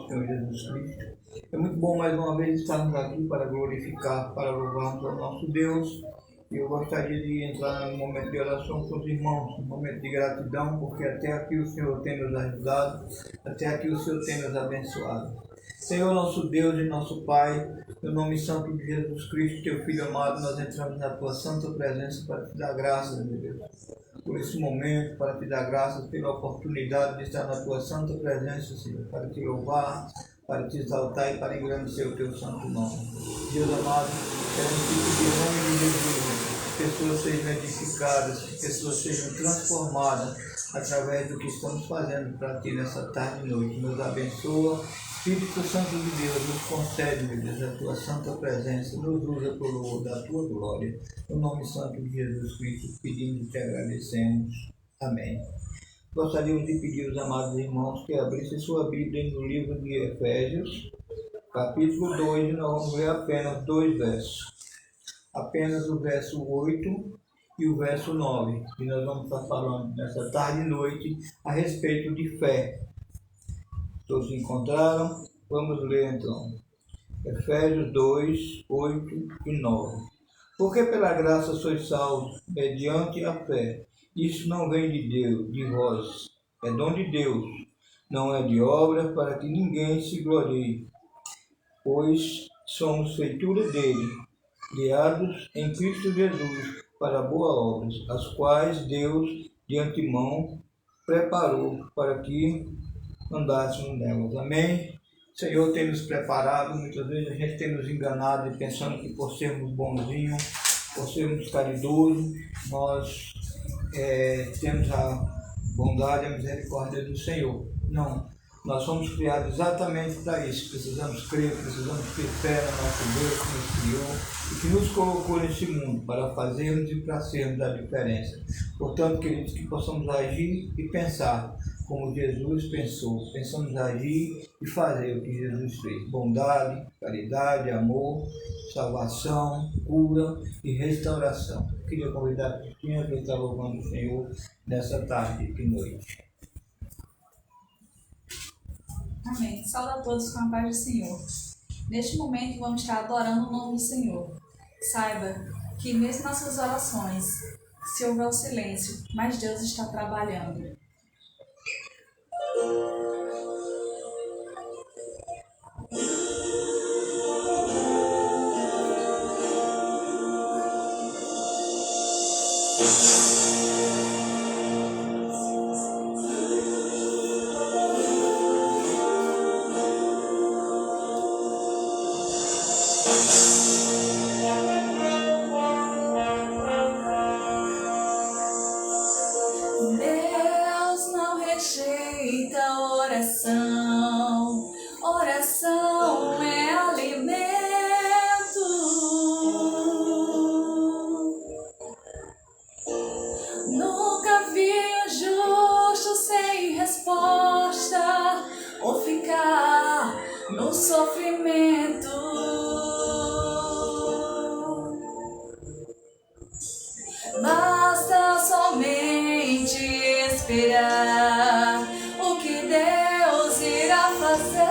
Senhor Jesus Cristo. É muito bom mais uma vez estarmos aqui para glorificar, para louvarmos ao nosso Deus. E eu gostaria de entrar no momento de oração com os irmãos, no momento de gratidão, porque até aqui o Senhor tem nos ajudado, até aqui o Senhor tem nos abençoado. Senhor, nosso Deus e nosso Pai, no nome santo de Jesus Cristo, teu Filho amado, nós entramos na tua santa presença para te dar graças, meu Deus, por esse momento, para te dar graças pela oportunidade de estar na tua santa presença, Senhor, para te louvar, para te exaltar e para engrandecer o teu santo nome. Deus amado, queremos que em nome de Jesus, pessoas sejam edificadas, que pessoas sejam transformadas através do que estamos fazendo para ti nessa tarde e noite. Nos abençoa. Espírito Santo de Deus, nos concede, meu Deus, a tua santa presença, nos usa por louvor da tua glória. No nome santo de Jesus Cristo, pedimos e te agradecemos. Amém. Gostaríamos de pedir aos amados irmãos que abrissem sua Bíblia no livro de Efésios, capítulo 2, e nós vamos ler apenas 2 versos. Apenas o verso 8 e o verso 9. E nós vamos estar falando nessa tarde e noite a respeito de fé. Todos se encontraram? Vamos ler então. Efésios 2, 8 e 9. Porque pela graça sois salvos, mediante a fé. Isso não vem de Deus, de vós. É dom de Deus. Não é de obra, para que ninguém se glorie. Pois somos feitura dele, criados em Cristo Jesus, para boas obras, as quais Deus de antemão preparou para que andássemos nelas. Amém? O Senhor tem nos preparado, muitas vezes a gente tem nos enganado e pensando que por sermos bonzinhos, por sermos caridosos, nós temos a bondade e a misericórdia do Senhor. Não. Nós somos criados exatamente para isso. Precisamos crer, precisamos ter fé no nosso Deus que nos criou e que nos colocou nesse mundo para fazermos e para sermos a diferença. Portanto, queridos, que possamos agir e pensar como Jesus pensou. Pensamos agir e fazer o que Jesus fez. Bondade, caridade, amor, salvação, cura e restauração. Eu queria convidar a Cristina para estar louvando o Senhor nessa tarde e noite. Amém. Saúde a todos com a paz do Senhor. Neste momento vamos estar adorando o nome do Senhor. Saiba que mesmo nas suas orações, se houver o silêncio, mas Deus está trabalhando. Deus não rejeita oração. Oração é alimento. Nunca vi o justo sem resposta ou ficar no sofrimento. Basta somente esperar o que Deus irá fazer.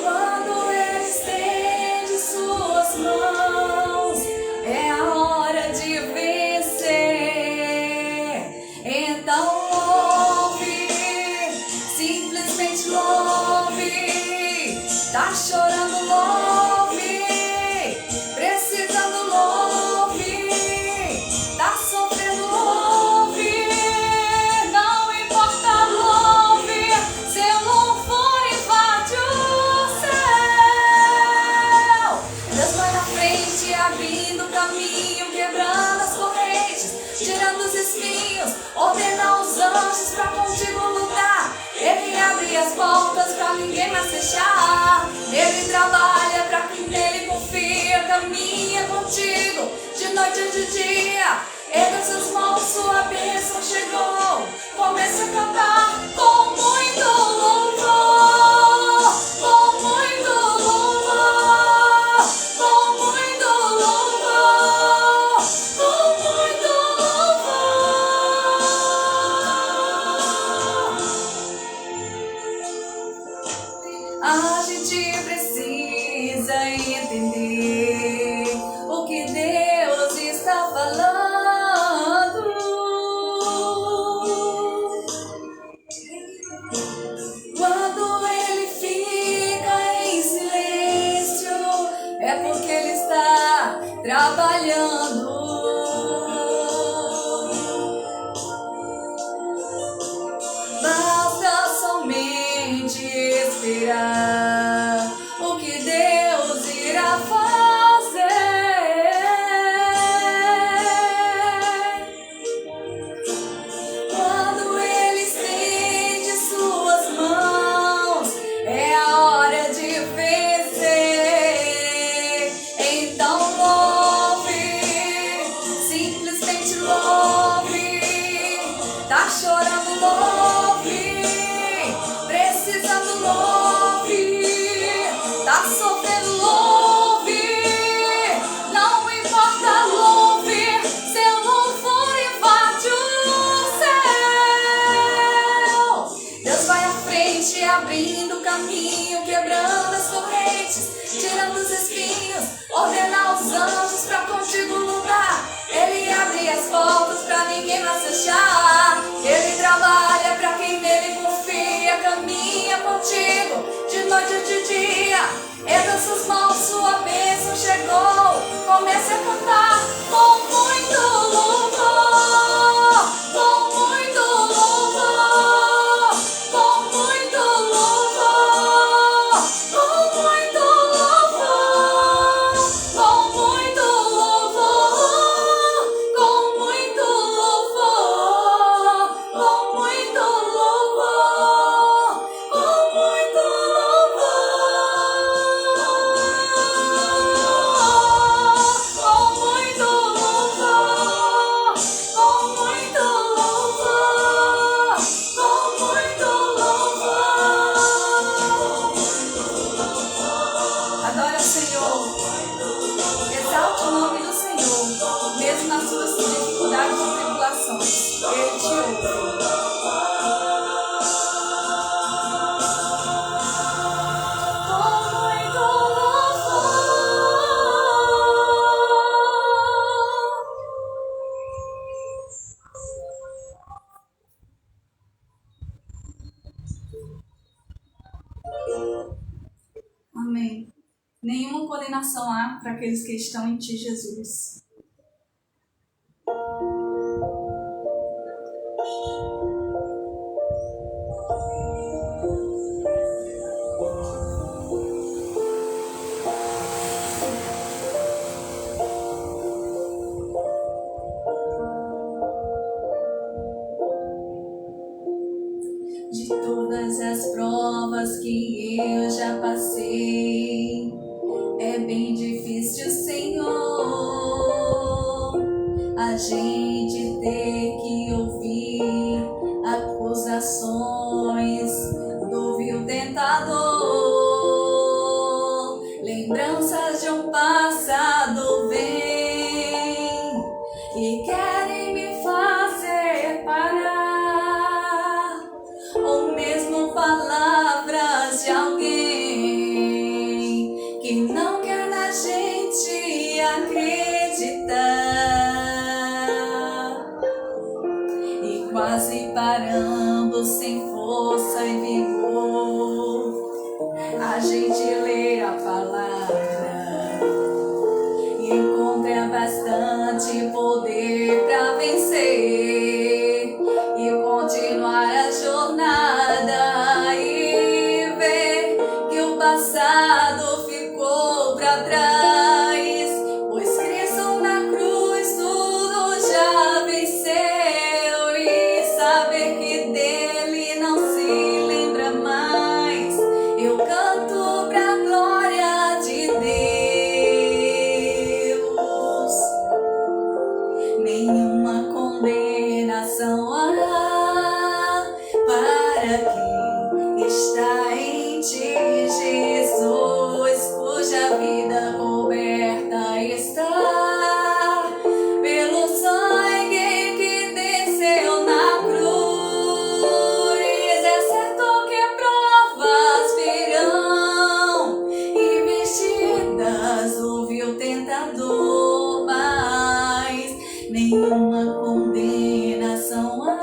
Quando Ele estende suas mãos, é a hora de vencer. Então louve, simplesmente louve. Tá chorando, louve. Precisando, louve. Tá sofrendo, louve. Não importa, louve. Seu louvor invade o céu. Deus vai na frente, abrindo o caminho, quebrando as correntes, tirando os espinhos, ordena os anjos pra contigo lutar. Ele abre as portas pra ninguém mais fechar. Ele trabalha pra quem nele confia, caminha contigo de noite e de dia. Erga suas mãos, sua bênção chegou. Comece a cantar com muito louvor, com muito louvor, com muito louvor, com muito louvor. esperar o que Deus irá fazer. Quando Ele estende suas mãos, é a hora de vencer. Então louve, simplesmente louve. Tá chorando, louve. Precisando, louve. Tá sofrendo, louve. Não importa, louve. Seu louvor invade o céu. Deus vai à frente, abrindo caminho, quebrando as correntes, tirando os espinhos, ordena os anjos pra contigo lutar. Ele abre as portas pra ninguém mais fechar. Ele trabalha pra quem nele confia, caminha contigo de noite e de dia. Erga suas mãos, sua bênção chegou. Comece a cantar com muito louvor, com muito louvor, com muito louvor, com muito louvor, com muito louvor, com muito louvor, com muito louvor, com muito Adore ao Senhor, exalte o nome do Senhor, mesmo nas suas dificuldades e tribulações. Ele te ouve. Amém. Nenhuma condenação há para aqueles que estão em ti, Jesus. De todas as provas que eu já passei, é bem difícil, Senhor, a gente ter que ouvir acusações do vil tentador. Lembranças de um passado vêm e querem me fazer parar, ou mesmo palavras de alguém que não quer na gente acreditar. E quase parando sem força e vigor, a gente lê a palavra e encontra bastante poder pra vencer e continuar a jornada e ver que o passado ficou pra trás, pois Cristo na cruz tudo já venceu, e saber que dele não se lembra mais. Eu canto pra glória de Deus. Nenhuma condenação há para quem está em ti, Jesus, cuja vida coberta está pelo sangue que desceu na cruz. É certo que provas virão investidas do vil tentador, mas nenhuma condenação há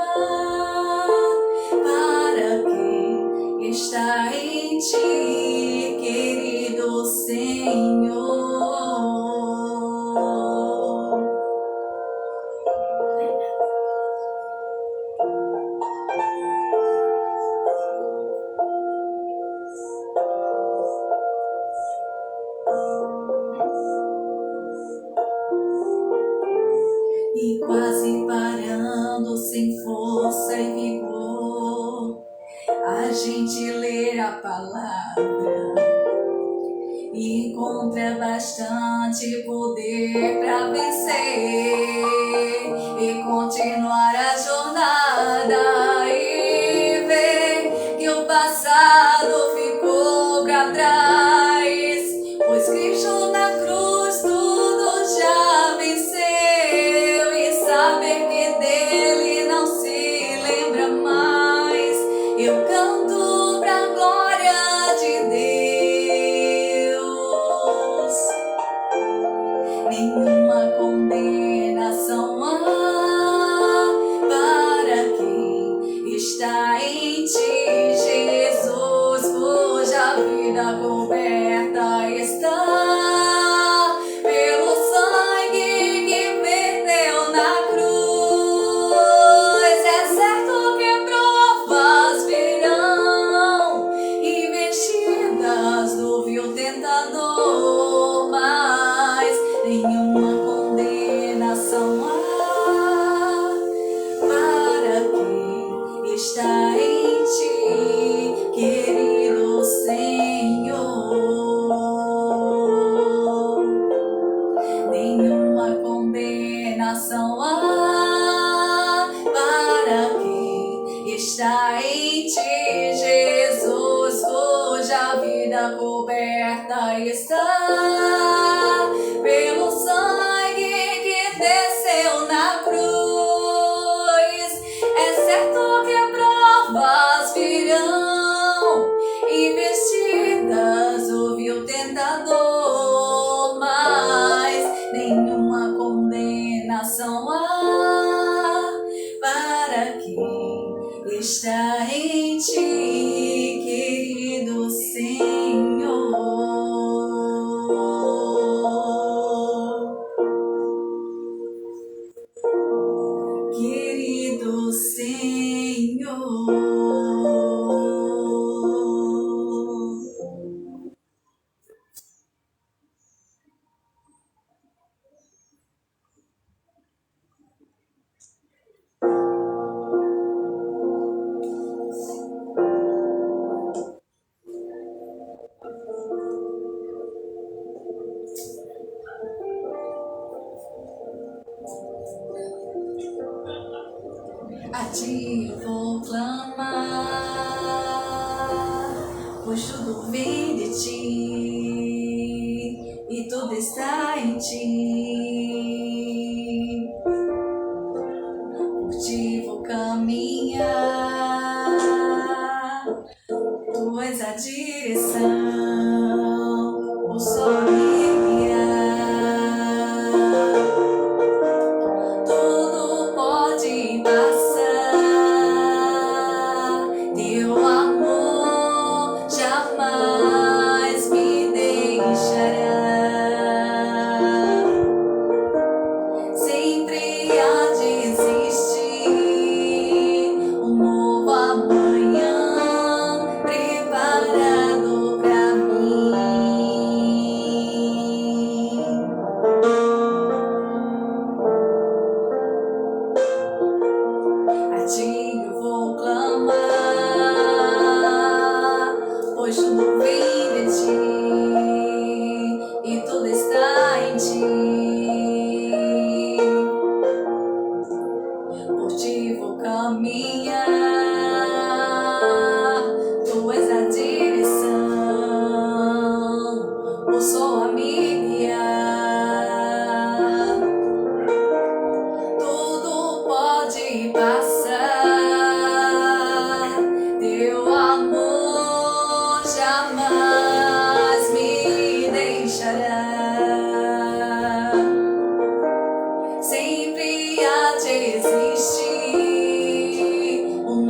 tem força e vigor a gente ler a palavra e encontra bastante poder para vencer e continuar a jornada e ver que o passado ficou para trás, pois Cristo na cruz tudo já venceu e saber que dele não se lembra mais. Eu canto pra glória de Deus. Nenhuma condenação há para quem está em ti, Jesus, cuja vida coberta está pelo sangue que verteu na cruz. É certo que provas virão, investidas do vil tentador, mas nenhuma condenação há para quem está em ti, querido Senhor. Nenhuma condenação há para quem está em ti, Jesus, cuja vida coberta está pelo sangue que desceu na cruz. É certo que provas virão, investidas do vil tentador, mas nenhuma condenação há para quem está em ti, querido Senhor. Querido Senhor. A ti eu vou clamar, pois tudo vem de ti e tudo está em ti. Por ti vou caminhar, tu és a direção, o sol a me guiar. Tudo pode passar, teu amor jamais me deixará. Sempre há de existir um novo amanhã preparado pra mim. A ti eu vou clamar, pois tudo vem de ti e tudo está em ti. Por ti vou caminhar, tu és a direção, o sol a me guiar. Tudo pode passar, teu amor jamais me deixará. Sempre há de existir um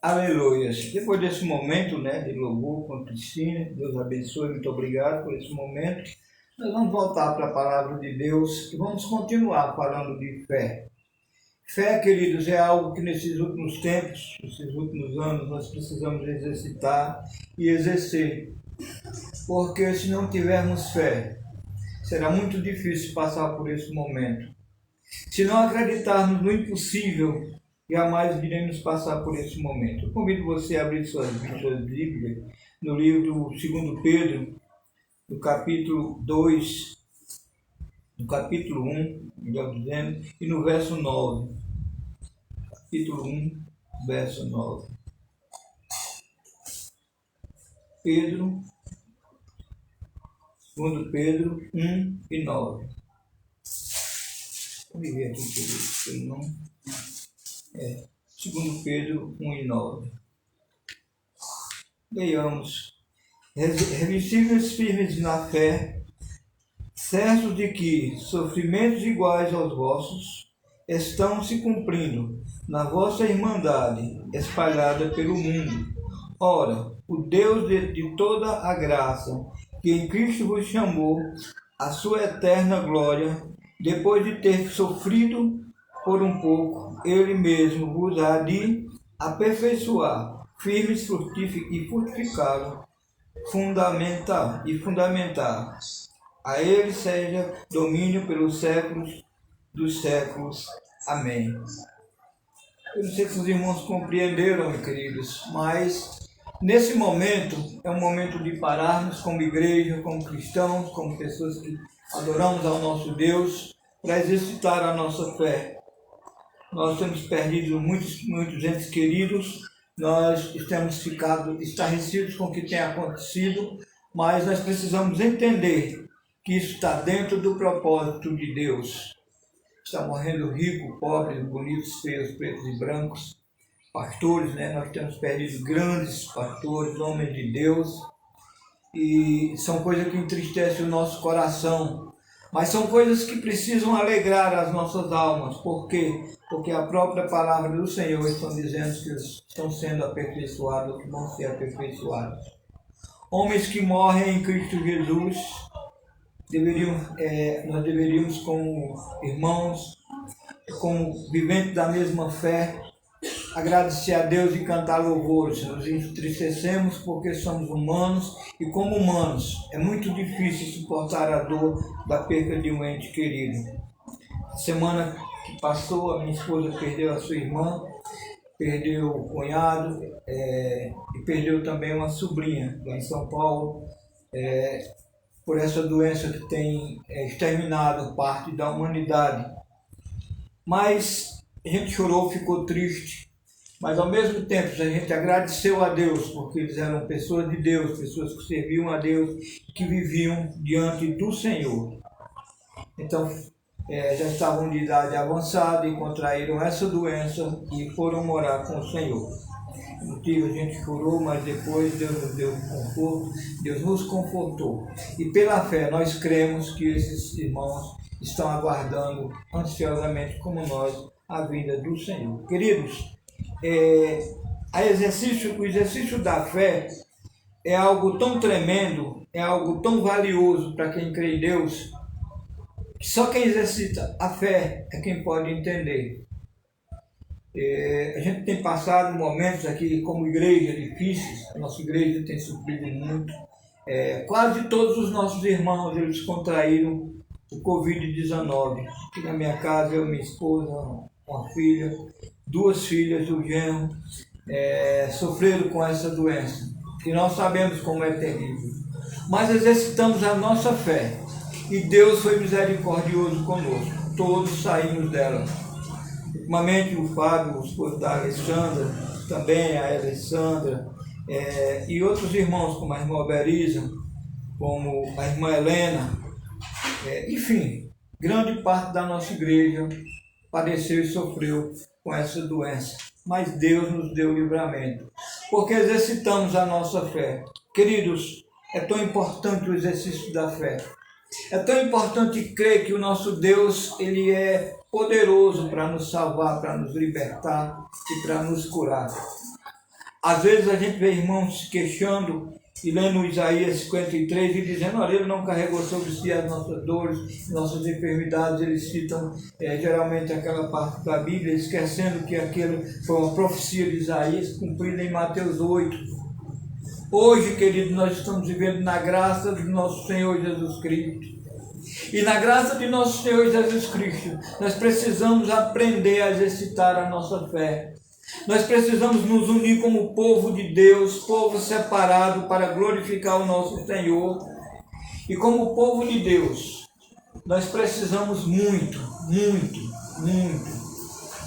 Aleluia. Depois desse momento, né, de louvor com a Cristina, Deus abençoe, muito obrigado por esse momento. Nós vamos voltar para a palavra de Deus e vamos continuar falando de fé. Fé, queridos, é algo que nesses últimos tempos, nesses últimos anos, nós precisamos exercitar e exercer. Porque se não tivermos fé, será muito difícil passar por esse momento. Se não acreditarmos no impossível, jamais iremos passar por esse momento. Eu convido você a abrir suas Bíblias no livro do 2 Pedro, no capítulo 2, no capítulo 1, melhor dizendo, e no verso 9. Capítulo 1, verso 9. Pedro, 2 Pedro 1 e 9. Vou ver aqui pelo nome. 2 Pedro 1 e 9. Leiamos. Revestíveis firmes na fé, certos de que sofrimentos iguais aos vossos estão se cumprindo na vossa irmandade espalhada pelo mundo. Ora, o Deus de toda a graça, que em Cristo vos chamou à sua eterna glória, depois de ter sofrido por um pouco, Ele mesmo vos há de aperfeiçoar, firmes e fortificados, fundamentar. A Ele seja domínio pelos séculos dos séculos. Amém. Eu não sei se os irmãos compreenderam, meus queridos, mas nesse momento é um momento de pararmos como igreja, como cristãos, como pessoas que adoramos ao nosso Deus, para exercitar a nossa fé. Nós temos perdido muitos entes queridos, nós temos ficado estarrecidos com o que tem acontecido, mas nós precisamos entender que isso está dentro do propósito de Deus. Está morrendo rico, pobre, bonitos, feios, pretos e brancos, pastores, né? Nós temos perdido grandes pastores, homens de Deus, e são coisas que entristecem o nosso coração, mas são coisas que precisam alegrar as nossas almas. Por quê? Porque a própria palavra do Senhor está dizendo que eles estão sendo aperfeiçoados, que vão ser aperfeiçoados. Homens que morrem em Cristo Jesus, nós deveríamos, como irmãos, como viventes da mesma fé, agradecer a Deus e cantar louvores. Nos entristecemos porque somos humanos e, como humanos, é muito difícil suportar a dor da perda de um ente querido. Semana que passou, a minha esposa perdeu a sua irmã, perdeu o cunhado e perdeu também uma sobrinha lá em São Paulo, por essa doença que tem exterminado parte da humanidade. Mas a gente chorou, ficou triste, mas ao mesmo tempo a gente agradeceu a Deus, porque eles eram pessoas de Deus, pessoas que serviam a Deus, que viviam diante do Senhor. Então, já estavam de idade avançada e contraíram essa doença e foram morar com o Senhor. No motivo a gente chorou, mas depois Deus nos deu conforto, Deus nos confortou. E pela fé nós cremos que esses irmãos estão aguardando ansiosamente, como nós, a vinda do Senhor. Queridos, o exercício da fé é algo tão tremendo, é algo tão valioso para quem crê em Deus, que só quem exercita a fé é quem pode entender. A gente tem passado momentos aqui como igreja difíceis, a nossa igreja tem sofrido muito. Quase todos os nossos irmãos eles contraíram o Covid-19. Aqui na minha casa, eu, minha esposa, uma filha, 2 filhas, o genro, sofreram com essa doença, que nós sabemos como é terrível. Mas exercitamos a nossa fé e Deus foi misericordioso conosco, todos saímos dela. Ultimamente o Fábio, o esposo da Alessandra, também a Alessandra, e outros irmãos, como a irmã Berisa, como a irmã Helena, enfim, grande parte da nossa igreja padeceu e sofreu com essa doença. Mas Deus nos deu livramento, porque exercitamos a nossa fé. Queridos, é tão importante o exercício da fé. É tão importante crer que o nosso Deus, Ele é poderoso para nos salvar, para nos libertar e para nos curar. Às vezes a gente vê irmãos se queixando e lendo Isaías 53 e dizendo, olha, ele não carregou sobre si as nossas dores, nossas enfermidades. Eles citam geralmente aquela parte da Bíblia, esquecendo que aquilo foi uma profecia de Isaías cumprida em Mateus 8. Hoje, querido, nós estamos vivendo na graça do nosso Senhor Jesus Cristo. E na graça de nosso Senhor Jesus Cristo, nós precisamos aprender a exercitar a nossa fé. Nós precisamos nos unir como povo de Deus, povo separado para glorificar o nosso Senhor. E como povo de Deus, nós precisamos muito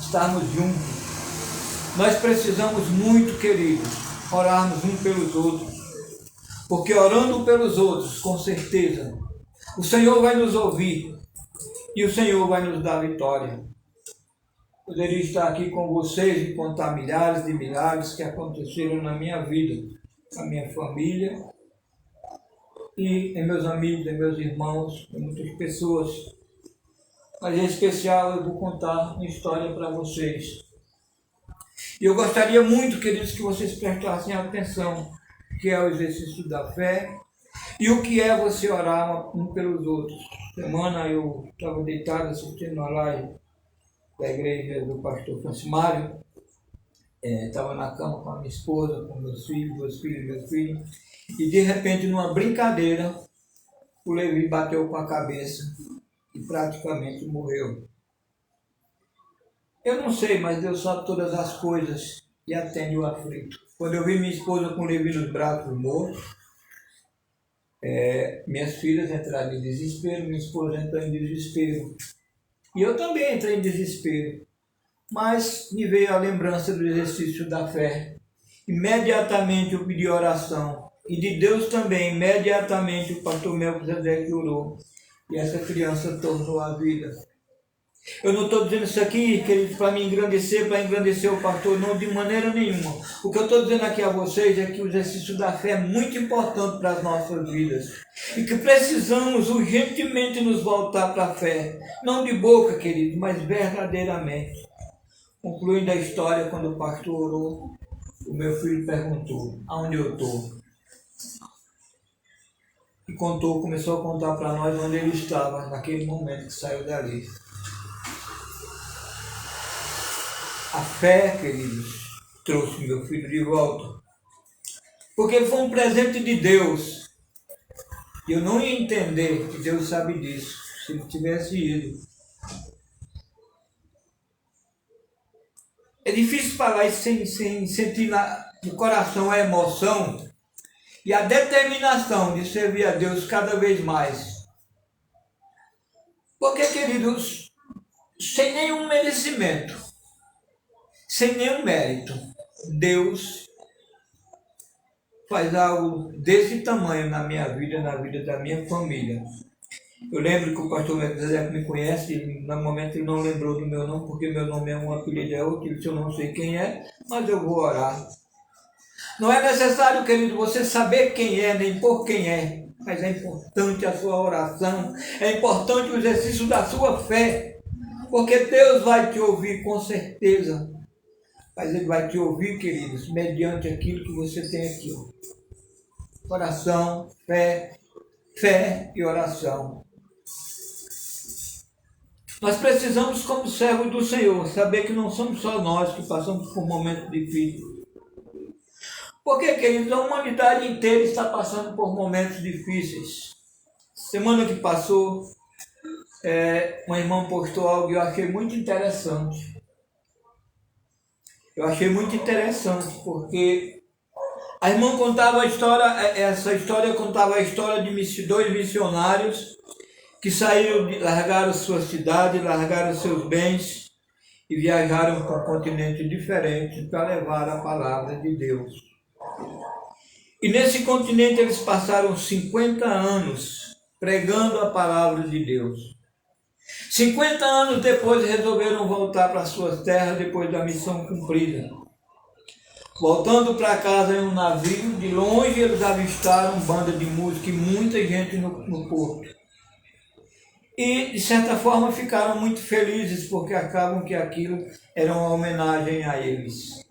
estarmos juntos. Nós precisamos muito, queridos, orarmos uns pelos outros. Porque orando pelos outros, com certeza, o Senhor vai nos ouvir e o Senhor vai nos dar vitória. Poderia estar aqui com vocês e contar milhares de milagres que aconteceram na minha vida, na minha família e em meus amigos, em meus irmãos, em muitas pessoas. Mas em especial eu vou contar uma história para vocês. E eu gostaria muito, queridos, que vocês prestassem atenção, que é o exercício da fé e o que é você orar um pelos outros. Semana eu estava deitado assistindo uma live da igreja do pastor Francimário, estava na cama com a minha esposa, com meus filhos, e de repente, numa brincadeira, o Levi bateu com a cabeça e praticamente morreu. Eu não sei, mas Deus sabe todas as coisas e atende o aflito. Quando eu vi minha esposa com o Levi nos braços morto, minhas filhas entraram em desespero, minha esposa entrou em desespero. E eu também entrei em desespero, mas me veio a lembrança do exercício da fé. Imediatamente eu pedi oração, e de Deus também, imediatamente o pastor Melquisedeque orou, e essa criança tornou a vida. Eu não estou dizendo isso aqui, querido, para me engrandecer, para engrandecer o pastor, não, de maneira nenhuma. O que eu estou dizendo aqui a vocês é que o exercício da fé é muito importante para as nossas vidas. E que precisamos urgentemente nos voltar para a fé. Não de boca, querido, mas verdadeiramente. Concluindo a história, quando o pastor orou, o meu filho perguntou, aonde eu estou? E começou a contar para nós onde ele estava, naquele momento que saiu dali. A fé, queridos, trouxe meu filho de volta. Porque ele foi um presente de Deus. E eu não ia entender, que Deus sabe disso, se ele tivesse ido. É difícil falar isso sem sentir no coração a emoção e a determinação de servir a Deus cada vez mais. Porque, queridos, sem nenhum merecimento, sem nenhum mérito, Deus faz algo desse tamanho na minha vida, na vida da minha família. Eu lembro que o pastor Melquisedeque me conhece, e no momento ele não lembrou do meu nome, porque meu nome é um apelido, é outro, eu não sei quem é, mas eu vou orar. Não é necessário, querido, você saber quem é, nem por quem é, mas é importante a sua oração, é importante o exercício da sua fé, porque Deus vai te ouvir com certeza. Mas Ele vai te ouvir, queridos, mediante aquilo que você tem aqui. Oração, fé e oração. Nós precisamos, como servos do Senhor, saber que não somos só nós que passamos por momentos difíceis. Porque, queridos, a humanidade inteira está passando por momentos difíceis. Semana que passou, uma irmã postou algo e eu achei muito interessante. Eu achei muito interessante, porque a irmã contava a história, essa história contava a história de dois missionários que saíram, largaram sua cidade, largaram seus bens e viajaram para um continente diferente para levar a palavra de Deus. E nesse continente eles passaram 50 anos pregando a palavra de Deus. 50 anos depois resolveram voltar para suas terras depois da missão cumprida. Voltando para casa em um navio, de longe eles avistaram banda de música e muita gente no porto. E, de certa forma, ficaram muito felizes porque achavam que aquilo era uma homenagem a eles.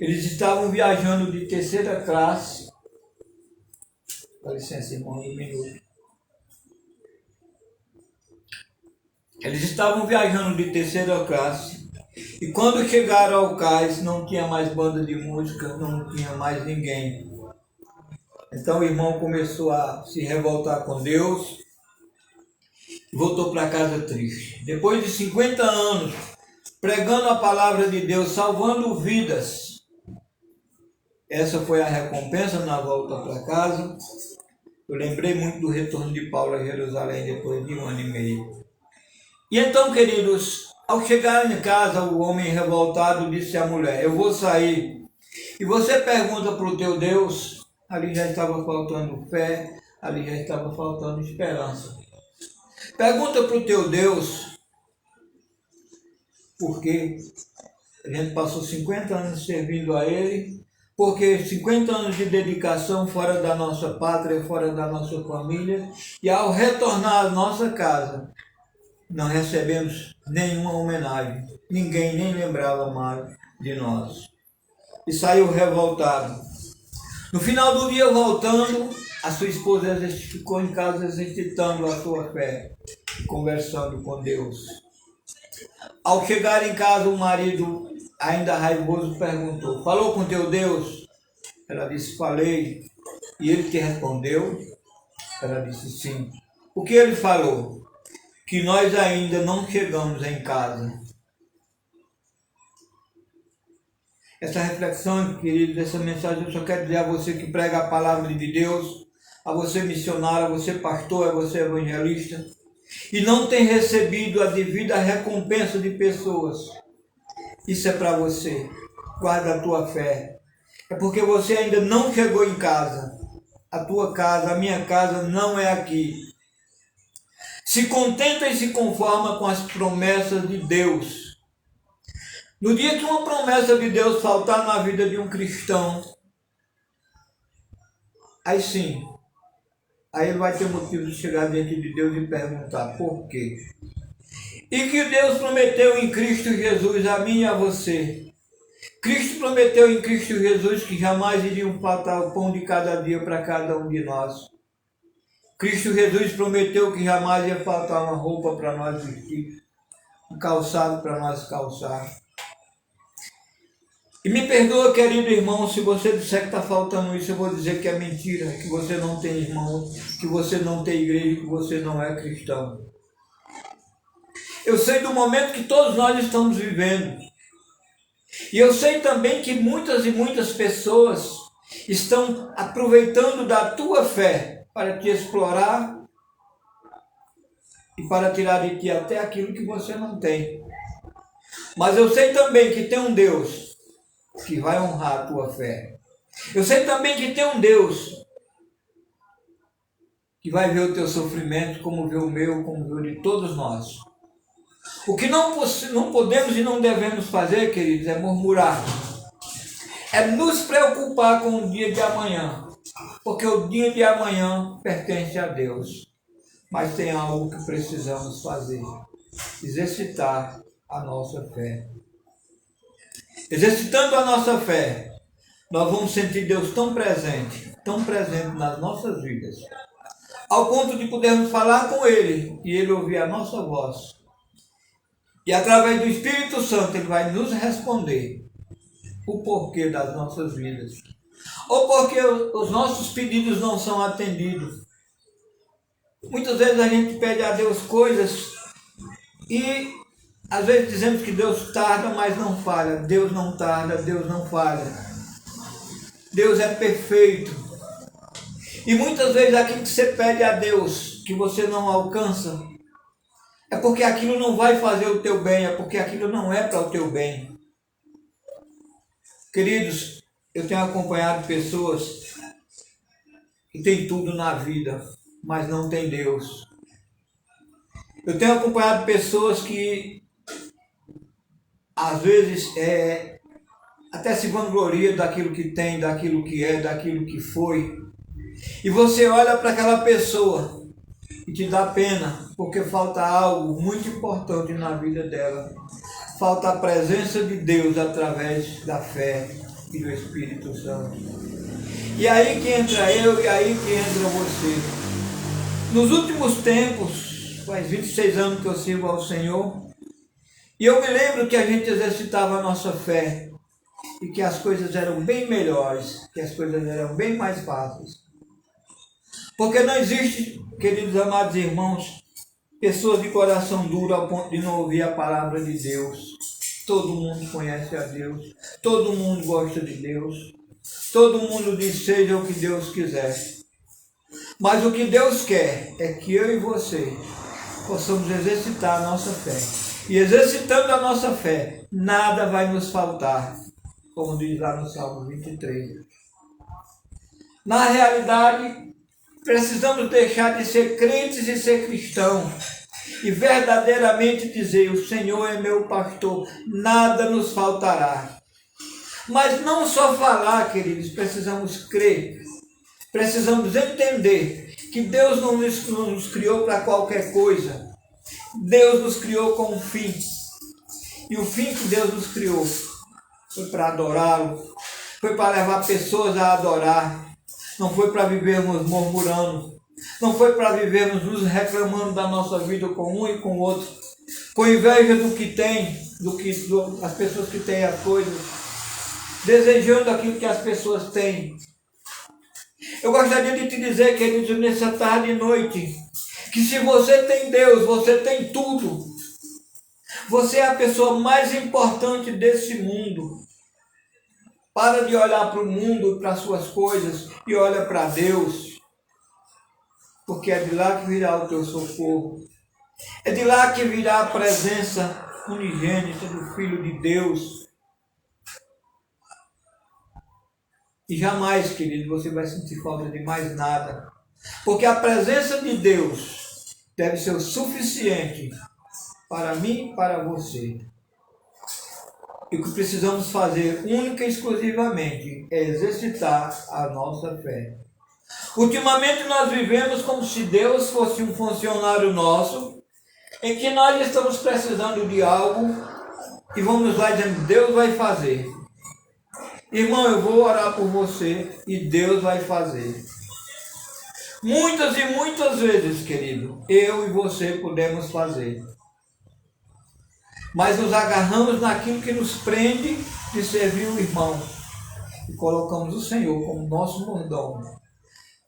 Eles estavam viajando de terceira classe. Dá licença, irmão, um minuto. Eles estavam viajando de terceira classe. E quando chegaram ao cais, não tinha mais banda de música, não tinha mais ninguém. Então o irmão começou a se revoltar com Deus e voltou para casa triste. Depois de 50 anos, pregando a palavra de Deus, salvando vidas, essa foi a recompensa na volta para casa. Eu lembrei muito do retorno de Paulo a Jerusalém depois de 1 ano e meio. E então, queridos, ao chegar em casa, o homem revoltado disse à mulher: eu vou sair. E você pergunta para o teu Deus, ali já estava faltando fé, ali já estava faltando esperança. Pergunta para o teu Deus, porque a gente passou 50 anos servindo a Ele, porque 50 anos de dedicação fora da nossa pátria, fora da nossa família, e ao retornar à nossa casa, não recebemos nenhuma homenagem. Ninguém nem lembrava mais de nós. E saiu revoltado. No final do dia, voltando, a sua esposa ficou em casa exercitando a sua fé, conversando com Deus. Ao chegar em casa, o marido, ainda raivoso, perguntou: falou com teu Deus? Ela disse: falei. E ele te respondeu? Ela disse: sim. O que ele falou? Que nós ainda não chegamos em casa. Essa reflexão, queridos, essa mensagem eu só quero dizer a você que prega a palavra de Deus, a você missionário, a você pastor, a você evangelista, e não tem recebido a devida recompensa de pessoas. Isso é para você. Guarda a tua fé. É porque você ainda não chegou em casa. A tua casa, a minha casa não é aqui. Se contenta e se conforma com as promessas de Deus. No dia que uma promessa de Deus faltar na vida de um cristão, aí sim, aí ele vai ter motivo de chegar diante de Deus e perguntar por quê. E que Deus prometeu em Cristo Jesus a mim e a você. Cristo prometeu em Cristo Jesus que jamais iriam faltar o pão de cada dia para cada um de nós. Cristo Jesus prometeu que jamais ia faltar uma roupa para nós vestir, um calçado para nós calçar. E me perdoa, querido irmão, se você disser que está faltando isso, eu vou dizer que é mentira, que você não tem irmão, que você não tem igreja, que você não é cristão. Eu sei do momento que todos nós estamos vivendo. E eu sei também que muitas e muitas pessoas estão aproveitando da tua fé para te explorar e para tirar de ti até aquilo que você não tem. Mas eu sei também que tem um Deus que vai honrar a tua fé. Eu sei também que tem um Deus que vai ver o teu sofrimento, como vê o meu, como vê o de todos nós. O que não podemos e não devemos fazer, queridos, é murmurar. É nos preocupar com o dia de amanhã. Porque o dia de amanhã pertence a Deus. Mas tem algo que precisamos fazer. Exercitar a nossa fé. Exercitando a nossa fé, nós vamos sentir Deus tão presente nas nossas vidas, ao ponto de podermos falar com Ele e Ele ouvir a nossa voz. E através do Espírito Santo Ele vai nos responder o porquê das nossas vidas. Ou porque os nossos pedidos não são atendidos. Muitas vezes a gente pede a Deus coisas e às vezes dizemos que Deus tarda, mas não falha. Deus não tarda, Deus não falha. Deus é perfeito. E muitas vezes aquilo que você pede a Deus, que você não alcança, é porque aquilo não vai fazer o teu bem, é porque aquilo não é para o teu bem. Queridos, eu tenho acompanhado pessoas que têm tudo na vida, mas não têm Deus. Eu tenho acompanhado pessoas que às vezes até se vangloria daquilo que tem, daquilo que é, daquilo que foi. E você olha para aquela pessoa e te dá pena, porque falta algo muito importante na vida dela. Falta a presença de Deus através da fé. e do Espírito Santo. E aí que entra eu e aí que entra você. Nos últimos tempos, faz 26 anos que eu sirvo ao Senhor, e eu me lembro que a gente exercitava a nossa fé e que as coisas eram bem melhores, que as coisas eram bem mais fáceis. Porque não existe, queridos amados irmãos, pessoas de coração duro ao ponto de não ouvir a palavra de Deus. Todo mundo conhece a Deus, todo mundo gosta de Deus, todo mundo diz seja o que Deus quiser. Mas o que Deus quer é que eu e você possamos exercitar a nossa fé. E exercitando a nossa fé, nada vai nos faltar, como diz lá no Salmo 23. Na realidade, precisamos deixar de ser crentes e ser cristãos e verdadeiramente dizer: o Senhor é meu pastor, nada nos faltará. Mas não só falar, queridos, precisamos crer, precisamos entender que Deus não nos criou para qualquer coisa. Deus nos criou com um fim. E o fim que Deus nos criou foi para adorá-lo, foi para levar pessoas a adorar. Não foi para vivermos murmurando, não foi para vivermos nos reclamando da nossa vida com um e com o outro, com inveja do que tem, as pessoas que têm as coisas, desejando aquilo que as pessoas têm. Eu gostaria de te dizer, queridos, nessa tarde e noite, que se você tem Deus, você tem tudo. Você é a pessoa mais importante desse mundo. Para de olhar para o mundo, para as suas coisas e olha para Deus. Porque é de lá que virá o teu socorro. É de lá que virá a presença unigênita do Filho de Deus. E jamais, querido, você vai sentir falta de mais nada. Porque a presença de Deus deve ser o suficiente para mim e para você. E o que precisamos fazer única e exclusivamente é exercitar a nossa fé. Ultimamente nós vivemos como se Deus fosse um funcionário nosso, em que nós estamos precisando de algo e vamos lá dizendo: Deus vai fazer. Irmão, eu vou orar por você e Deus vai fazer. Muitas e muitas vezes, querido, eu e você podemos fazer. Mas nos agarramos naquilo que nos prende de servir o irmão. E colocamos o Senhor como nosso mordomo.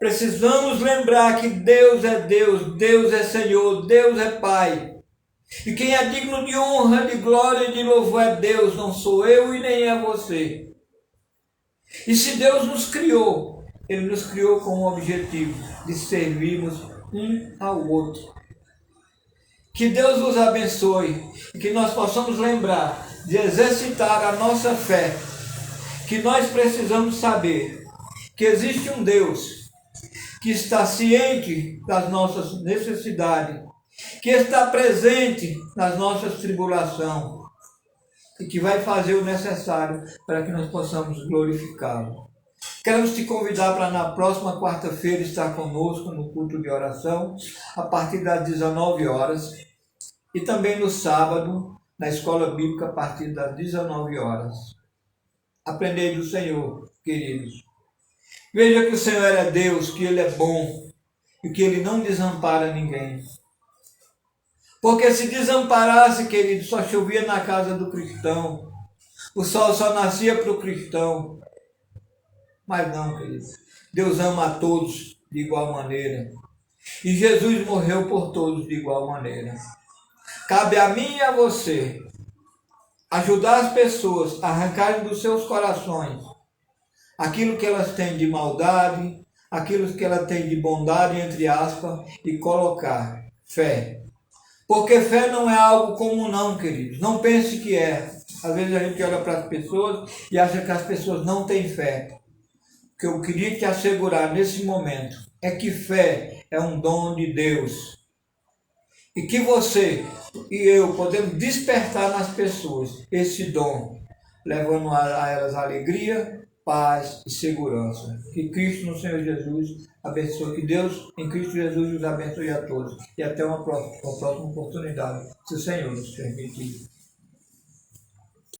Precisamos lembrar que Deus é Deus, Deus é Senhor, Deus é Pai. E quem é digno de honra, de glória e de louvor é Deus, não sou eu e nem é você. E se Deus nos criou, Ele nos criou com o objetivo de servirmos um ao outro. Que Deus nos abençoe e que nós possamos lembrar de exercitar a nossa fé. Que nós precisamos saber que existe um Deus que está ciente das nossas necessidades, que está presente nas nossas tribulações e que vai fazer o necessário para que nós possamos glorificá-lo. Queremos te convidar para na próxima quarta-feira estar conosco no culto de oração, a partir das 19 horas, e também no sábado, na escola bíblica, a partir das 19 horas. Aprendei do Senhor, queridos. Veja que o Senhor é Deus, que Ele é bom e que Ele não desampara ninguém. Porque se desamparasse, querido, só chovia na casa do cristão, o sol só nascia para o cristão. Mas não, querido, Deus ama a todos de igual maneira. E Jesus morreu por todos de igual maneira. Cabe a mim e a você ajudar as pessoas a arrancarem dos seus corações aquilo que elas têm de maldade, aquilo que elas têm de bondade, entre aspas, e colocar fé. Porque fé não é algo comum não, queridos. Não pense que é. Às vezes a gente olha para as pessoas e acha que as pessoas não têm fé. O que eu queria te assegurar nesse momento é que fé é um dom de Deus. E que você e eu podemos despertar nas pessoas esse dom, levando a elas alegria, paz e segurança. Que Cristo no Senhor Jesus abençoe. Que Deus em Cristo Jesus nos abençoe a todos. E até uma próxima oportunidade, se o Senhor nos permitir.